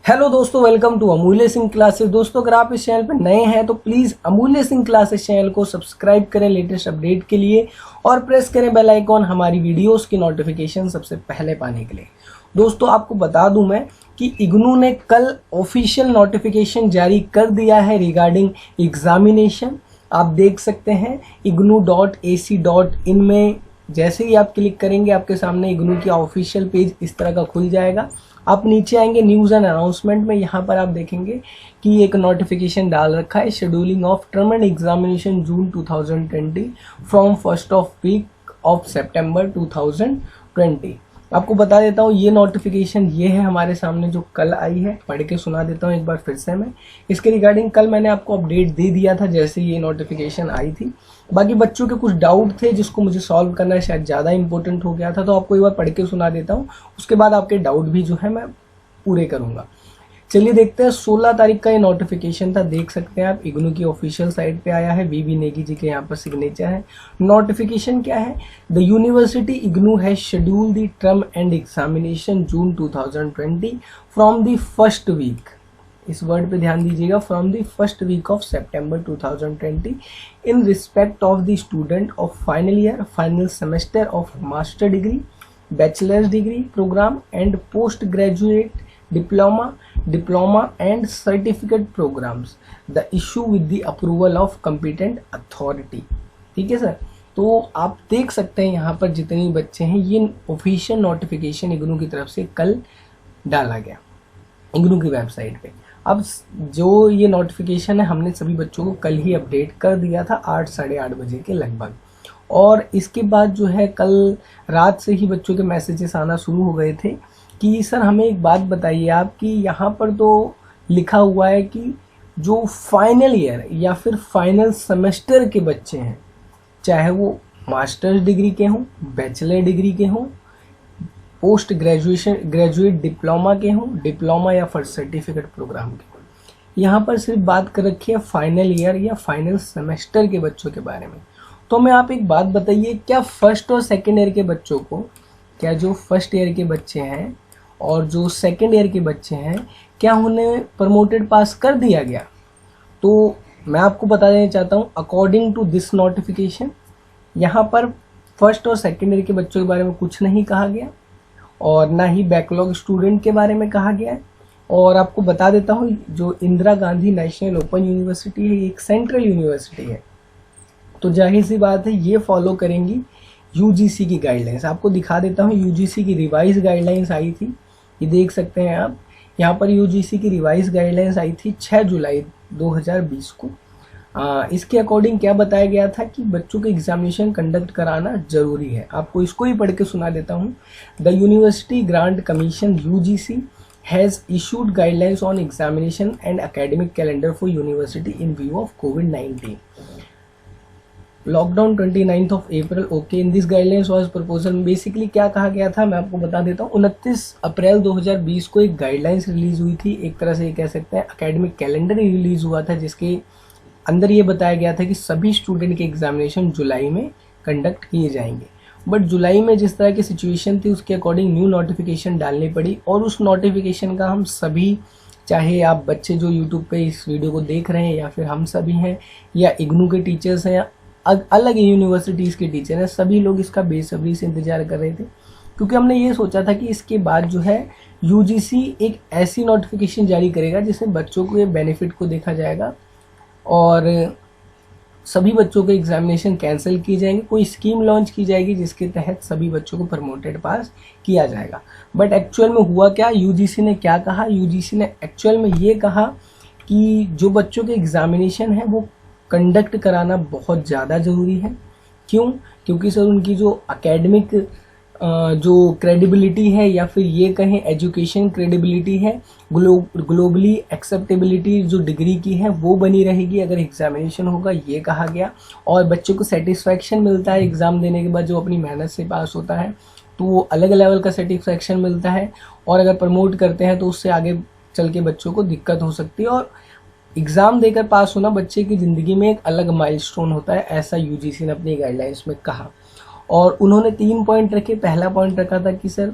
Hello दोस्तों, welcome to अमूल्य Singh classes. दोस्तों, अगर आप इस चैनल पर नए हैं तो प्लीज़ अमूल्य सिंह क्लासेस चैनल को सब्सक्राइब करें लेटेस्ट अपडेट के लिए और प्रेस करें बेल आइकॉन हमारी वीडियोस की नोटिफिकेशन सबसे पहले पाने के लिए। दोस्तों, आपको बता दूं मैं कि इग्नू ने कल ऑफिशियल नोटिफिकेशन जारी कर दिया है रिगार्डिंग एग्जामिनेशन। आप देख सकते हैं ignu.ac.in में जैसे ही आप क्लिक करेंगे आपके सामने इग्नू की ऑफिशियल पेज इस तरह का खुल जाएगा। आप नीचे आएंगे न्यूज़ एंड अनाउंसमेंट में, यहाँ पर आप देखेंगे कि एक नोटिफिकेशन डाल रखा है scheduling of term end examination June 2020 from first of week of सितंबर 2020। आपको बता देता हूँ ये नोटिफिकेशन ये है हमारे सामने जो कल आई है। पढ़ के सुना देता हूँ एक बार फिर से मैं। इसके रिगार्डिंग कल मैंने आपको अपडेट दे दिया था जैसे ये नोटिफिकेशन आई थी। बाकी बच्चों के कुछ डाउट थे जिसको मुझे सॉल्व करना शायद ज़्यादा इंपॉर्टेंट हो गया था, तो आपको एक बार पढ़ के सुना देता हूँ। उसके बाद आपके डाउट भी जो है मैं पूरे करूँगा। चलिए देखते हैं। 16 तारीख का ये नोटिफिकेशन था, देख सकते हैं आप इग्नू की ऑफिशियल साइट पे आया है। वीवी नेगी जी के यहाँ पर सिग्नेचर है। नोटिफिकेशन क्या है? The university IGNOU has schedule the term end examination June 2020 from the first week, इस वर्ड पे ध्यान दीजिएगा, from the first week of September 2020 in respect of the student of final year, final semester of master degree, bachelors degree program and post graduate diploma and certificate programs, the issue with the approval of competent authority। ठीक है sir. तो आप देख सकते हैं यहाँ पर जितने बच्चे हैं ये ऑफिशियल नोटिफिकेशन इग्नू की तरफ से कल डाला गया इग्नू की वेबसाइट पे। अब जो ये नोटिफिकेशन है हमने सभी बच्चों को कल ही अपडेट कर दिया था 8 साढ़े 8 बजे के लगभग, और इसके बाद जो है कल रात से ही बच्चों के मैसेजेस आना शुरू हो गए थे कि सर हमें एक बात बताइए आप कि यहाँ पर तो लिखा हुआ है कि जो फाइनल ईयर या फिर फाइनल सेमेस्टर के बच्चे हैं, चाहे वो मास्टर्स डिग्री के हों, बैचलर डिग्री के हों, पोस्ट ग्रेजुएट डिप्लोमा के हों, डिप्लोमा या फिर सर्टिफिकेट प्रोग्राम के हों, यहाँ पर सिर्फ बात कर रखी है फाइनल ईयर या फाइनल सेमेस्टर के बच्चों के बारे में। तो हमें आप एक बात बताइए, क्या फर्स्ट और सेकेंड ईयर के बच्चों को, क्या जो फर्स्ट ईयर के बच्चे हैं और जो सेकेंड ईयर के बच्चे हैं, क्या उन्हें प्रमोटेड पास कर दिया गया? तो मैं आपको बता देना चाहता हूँ अकॉर्डिंग टू दिस नोटिफिकेशन यहाँ पर फर्स्ट और सेकेंड ईयर के बच्चों के बारे में कुछ नहीं कहा गया और ना ही बैकलॉग स्टूडेंट के बारे में कहा गया है। और आपको बता देता हूँ जो Indira Gandhi national open university है, एक सेंट्रल यूनिवर्सिटी है, तो जाहिर सी बात है ये फॉलो करेंगी यूजीसी की गाइडलाइंस। आपको दिखा देता हूँ यूजीसी की रिवाइज गाइडलाइंस आई थी, ये देख सकते हैं आप। यहाँ पर यूजीसी की रिवाइज गाइडलाइंस आई थी 6 जुलाई 2020 को। इसके अकॉर्डिंग क्या बताया गया था कि बच्चों के एग्जामिनेशन कंडक्ट कराना जरूरी है। आपको इसको ही पढ़ के सुना देता हूँ। The university grant commission UGC has issued guidelines on examination and academic calendar for university in view of covid lockdown 29 of April. Okay, in this guidelines was proposal. Basically क्या कहा गया था मैं आपको बता देता हूँ। 29 अप्रैल 2020 को एक गाइडलाइंस रिलीज हुई थी, एक तरह से ये कह सकते हैं एकेडमिक कैलेंडर ही रिलीज हुआ था, जिसके अंदर ये बताया गया था कि सभी स्टूडेंट के एग्जामिनेशन जुलाई में कंडक्ट किए जाएंगे। बट जुलाई में जिस तरह की सिचुएशन थी उसके अकॉर्डिंग न्यू नोटिफिकेशन डालनी पड़ी, और उस नोटिफिकेशन का हम सभी, चाहे आप बच्चे जो यूट्यूब पे इस वीडियो को देख रहे हैं या फिर हम सभी हैं या इग्नू के टीचर्स हैं या अलग यूनिवर्सिटीज़ के टीचर हैं, सभी लोग इसका बेसब्री से इंतजार कर रहे थे, क्योंकि हमने ये सोचा था कि इसके बाद जो है यूजीसी एक ऐसी नोटिफिकेशन जारी करेगा जिसमें बच्चों को ये बेनिफिट को देखा जाएगा और सभी बच्चों के एग्जामिनेशन कैंसिल किए जाएंगे। कोई स्कीम लॉन्च की जाएगी जिसके तहत सभी बच्चों को प्रमोटेड पास किया जाएगा। बट एक्चुअल में हुआ क्या? यूजीसी ने क्या कहा? यूजीसी ने एक्चुअल में ये कहा कि जो बच्चों के एग्जामिनेशन है वो कंडक्ट कराना बहुत ज़्यादा ज़रूरी है। क्यों? क्योंकि सर उनकी जो एकेडमिक जो क्रेडिबिलिटी है या फिर ये कहें एजुकेशन क्रेडिबिलिटी है, ग्लोबली एक्सेप्टेबिलिटी जो डिग्री की है वो बनी रहेगी अगर एग्जामिनेशन होगा, ये कहा गया। और बच्चों को सेटिस्फैक्शन मिलता है एग्ज़ाम देने के बाद, जो अपनी मेहनत से पास होता है तो वो अलग लेवल का सेटिस्फैक्शन मिलता है, और अगर प्रमोट करते हैं तो उससे आगे चल के बच्चों को दिक्कत हो सकती है। और एग्ज़ाम देकर पास होना बच्चे की ज़िंदगी में एक अलग माइलस्टोन होता है, ऐसा यूजीसी ने अपनी गाइडलाइंस में कहा। और उन्होंने 3 पॉइंट रखे। पहला पॉइंट रखा था कि सर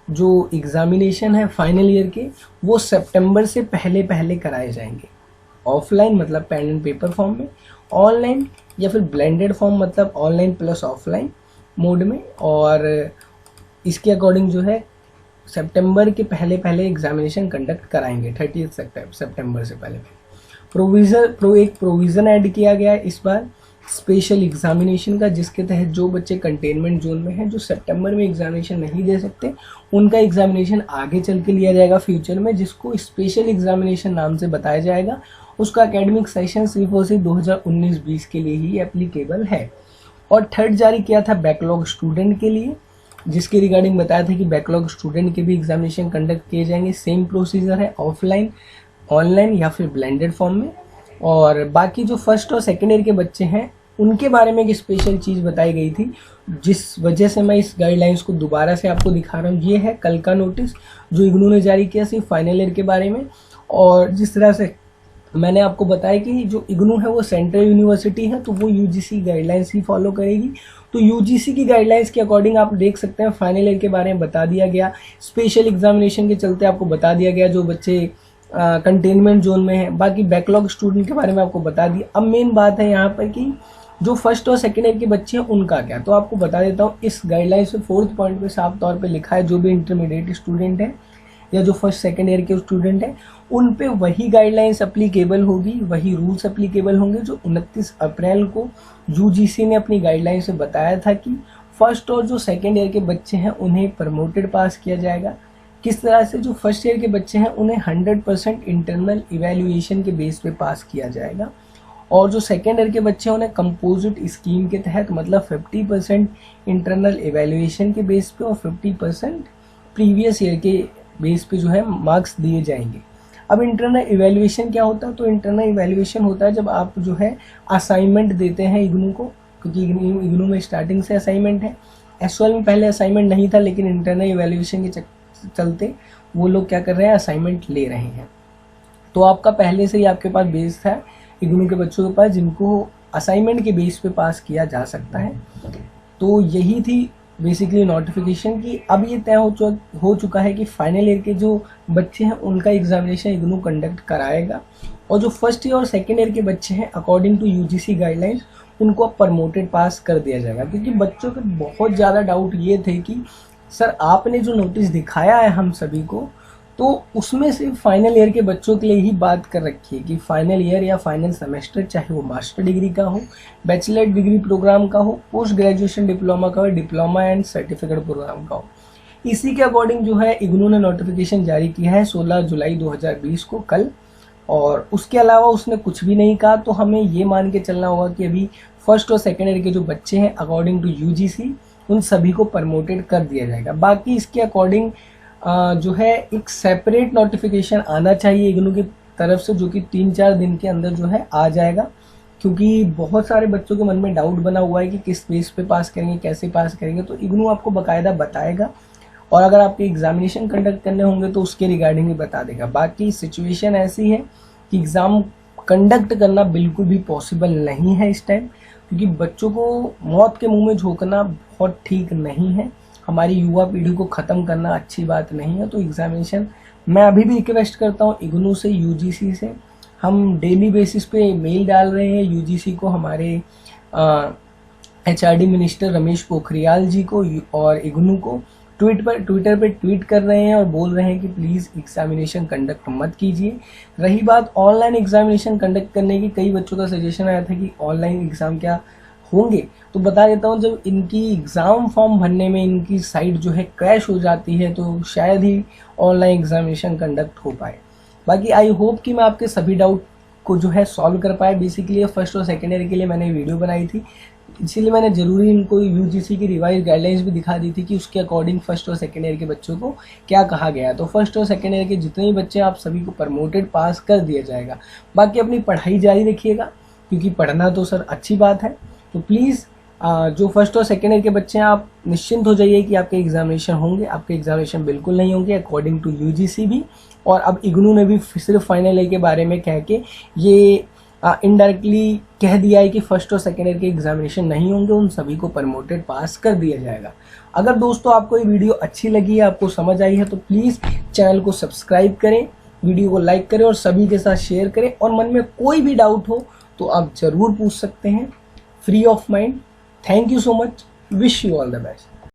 जो एग्जामिनेशन है फाइनल ईयर के वो सितंबर से पहले कराए जाएंगे। ऑफलाइन मतलब पेन एंड पेपर फॉर्म में, ऑनलाइन या फिर ब्लेंडेड फॉर्म मतलब ऑनलाइन प्लस ऑफलाइन मोड में। और इसके अकॉर्डिंग जो है सितंबर के पहले एग्जामिनेशन कंडक्ट कराएंगे 30 सितंबर से पहले। एक प्रोविज़न ऐड किया गया है इस बार स्पेशल एग्जामिनेशन का, जिसके तहत जो बच्चे कंटेनमेंट जोन में हैं, जो सितंबर में एग्जामिनेशन नहीं दे सकते, उनका एग्जामिनेशन आगे चल के लिया जाएगा फ्यूचर में, जिसको स्पेशल एग्जामिनेशन नाम से बताया जाएगा। उसका एकेडमिक सेशन सिर्फ और सिर्फ 2019-20 के लिए ही एप्लीकेबल है। और थर्ड जारी किया था बैकलॉग स्टूडेंट के लिए, जिसके रिगार्डिंग बताया था कि बैकलॉग स्टूडेंट के भी एग्जामिनेशन कंडक्ट किए जाएंगे। सेम प्रोसीजर है, ऑफलाइन, ऑनलाइन या फिर ब्लेंडेड फॉर्म में। और बाकी जो फर्स्ट और सेकेंड ईयर के बच्चे हैं उनके बारे में एक स्पेशल चीज़ बताई गई थी, जिस वजह से मैं इस गाइडलाइंस को दोबारा से आपको दिखा रहा हूँ। ये है कल का नोटिस जो इग्नू ने जारी किया सिर्फ फाइनल ईयर के बारे में। और जिस तरह से मैंने आपको बताया कि जो इग्नू है वो सेंट्रल यूनिवर्सिटी है, तो वो यूजीसी गाइडलाइंस ही फॉलो करेगी। तो यूजीसी की गाइडलाइंस के अकॉर्डिंग आप देख सकते हैं फाइनल ईयर के बारे में बता दिया गया, स्पेशल एग्जामिनेशन के चलते आपको बता दिया गया जो बच्चे कंटेनमेंट जोन में है। बाकी बैकलॉग स्टूडेंट के बारे में आपको बता दिया। अब मेन बात है यहाँ पर कि जो फर्स्ट और सेकेंड ईयर के बच्चे हैं उनका क्या, तो आपको बता देता हूँ। इस गाइडलाइंस में 4th पॉइंट पे साफ तौर पे लिखा है जो भी इंटरमीडिएट स्टूडेंट है या जो फर्स्ट सेकेंड ईयर के स्टूडेंट हैं उन पे वही गाइडलाइंस अप्लीकेबल होगी, वही रूल्स अप्लीकेबल होंगे जो 29 अप्रैल को यूजीसी ने अपनी गाइडलाइन से बताया था कि फर्स्ट और जो सेकेंड ईयर के बच्चे हैं उन्हें प्रमोटेड पास किया जाएगा। किस तरह से, जो फर्स्ट ईयर के बच्चे हैं उन्हें 100% इंटरनल इवैल्यूएशन के बेस पे पास किया जाएगा, और जो सेकेंड ईयर के बच्चे हैं उन्हें कंपोजिट स्कीम के तहत मतलब 50% इंटरनल इवैल्यूएशन के बेस पे और 50% प्रीवियस ईयर के बेस पे जो है मार्क्स दिए जाएंगे। अब इंटरनल इवैल्यूएशन क्या होता है, तो इंटरनल इवैल्यूएशन होता है जब आप जो है असाइनमेंट देते हैं इग्नू को, क्योंकि इग्नू में स्टार्टिंग से असाइनमेंट है। एसवाल में पहले असाइनमेंट नहीं था, लेकिन इंटरनल इवैल्यूएशन के चलते वो लोग क्या कर रहे हैं, असाइनमेंट ले रहे हैं। तो आपका पहले से ही आपके पास बेस था इग्नू के बच्चों के पास जिनको असाइनमेंट के बेस पे पास किया जा सकता है। तो यही थी बेसिकली नोटिफिकेशन की। अब ये तय हो चुका है कि फाइनल ईयर के जो बच्चे हैं उनका एग्जामिनेशन इग्नू कंडक्ट कराएगा, और जो फर्स्ट ईयर और सेकेंड ईयर के बच्चे हैं अकॉर्डिंग टू यूजीसी गाइडलाइंस उनको अब प्रमोटेड पास कर दिया जाएगा। क्योंकि बच्चों के बहुत ज़्यादा डाउट ये थे कि सर आपने जो नोटिस दिखाया है हम सभी को, तो उसमें सिर्फ फाइनल ईयर के बच्चों के लिए ही बात कर रखी है कि फाइनल ईयर या फाइनल सेमेस्टर, चाहे वो मास्टर डिग्री का हो, बैचलर डिग्री प्रोग्राम का हो, पोस्ट ग्रेजुएशन डिप्लोमा का हो, डिप्लोमा एंड सर्टिफिकेट प्रोग्राम का हो। इसी के अकॉर्डिंग जो है इग्नू ने नोटिफिकेशन जारी किया है 16 जुलाई 2020 को कल, और उसके अलावा उसने कुछ भी नहीं कहा। तो हमें ये मान के चलना होगा कि अभी फर्स्ट और सेकेंड ईयर के जो बच्चे हैं अकॉर्डिंग टू यूजीसी उन सभी को प्रमोटेड कर दिया जाएगा। बाकी इसके अकॉर्डिंग जो है एक सेपरेट नोटिफिकेशन आना चाहिए इग्नू की तरफ से, जो कि 3-4 दिन के अंदर जो है आ जाएगा। क्योंकि बहुत सारे बच्चों के मन में डाउट बना हुआ है कि किस बेस पे पास करेंगे, कैसे पास करेंगे, तो इग्नू आपको बाकायदा बताएगा। और अगर आपके एग्जामिनेशन कंडक्ट करने होंगे तो उसके रिगार्डिंग भी बता देगा। बाकी सिचुएशन ऐसी है कि एग्ज़ाम कंडक्ट करना बिल्कुल भी पॉसिबल नहीं है इस टाइम, क्योंकि बच्चों को मौत के मुंह में झोंकना बहुत ठीक नहीं है। हमारी युवा पीढ़ी को ख़त्म करना अच्छी बात नहीं है। तो एग्जामिनेशन मैं अभी भी रिक्वेस्ट करता हूँ इग्नू से, यूजीसी से। हम डेली बेसिस पे मेल डाल रहे हैं यूजीसी को, हमारे एचआरडी मिनिस्टर रमेश पोखरियाल जी को और इग्नू को ट्विटर पे ट्वीट कर रहे हैं और बोल रहे हैं कि प्लीज़ एग्जामिनेशन कंडक्ट मत कीजिए। रही बात ऑनलाइन एग्जामिनेशन कंडक्ट करने की, कई बच्चों का सजेशन आया था कि ऑनलाइन एग्ज़ाम क्या होंगे, तो बता देता हूँ जब इनकी एग्ज़ाम फॉर्म भरने में इनकी साइट जो है क्रैश हो जाती है तो शायद ही ऑनलाइन एग्जामिनेशन कंडक्ट हो पाए। बाकी आई होप कि मैं आपके सभी डाउट को जो है सॉल्व कर पाया। बेसिकली फर्स्ट और सेकेंड ईयर के लिए मैंने वीडियो बनाई थी, इसीलिए मैंने ज़रूरी इनको यूजीसी की रिवाइज गाइडलाइंस भी दिखा दी थी कि उसके अकॉर्डिंग फर्स्ट और सेकेंड ईयर के बच्चों को क्या कहा गया है। तो फर्स्ट और सेकेंड ईयर के जितने भी बच्चे आप सभी को प्रमोटेड पास कर दिया जाएगा। बाकी अपनी पढ़ाई जारी रखिएगा, क्योंकि पढ़ना तो सर अच्छी बात है। तो प्लीज़ जो फर्स्ट और सेकेंड ईयर के बच्चे हैं आप निश्चिंत हो जाइए कि आपके एग्जामिनेशन होंगे। आपके एग्जामिनेशन बिल्कुल नहीं होंगे अकॉर्डिंग टू यूजीसी भी, और अब इग्नू ने भी सिर्फ फाइनल ईयर के बारे में कह के ये इनडायरेक्टली कह दिया है कि फर्स्ट और सेकेंड ईयर के एग्जामिनेशन नहीं होंगे, उन सभी को प्रमोटेड पास कर दिया जाएगा। अगर दोस्तों आपको ये वीडियो अच्छी लगी है, आपको समझ आई है, तो प्लीज़ चैनल को सब्सक्राइब करें, वीडियो को लाइक करें और सभी के साथ शेयर करें। और मन में कोई भी डाउट हो तो आप ज़रूर पूछ सकते हैं, free of mind. Thank you so much, wish you all the best.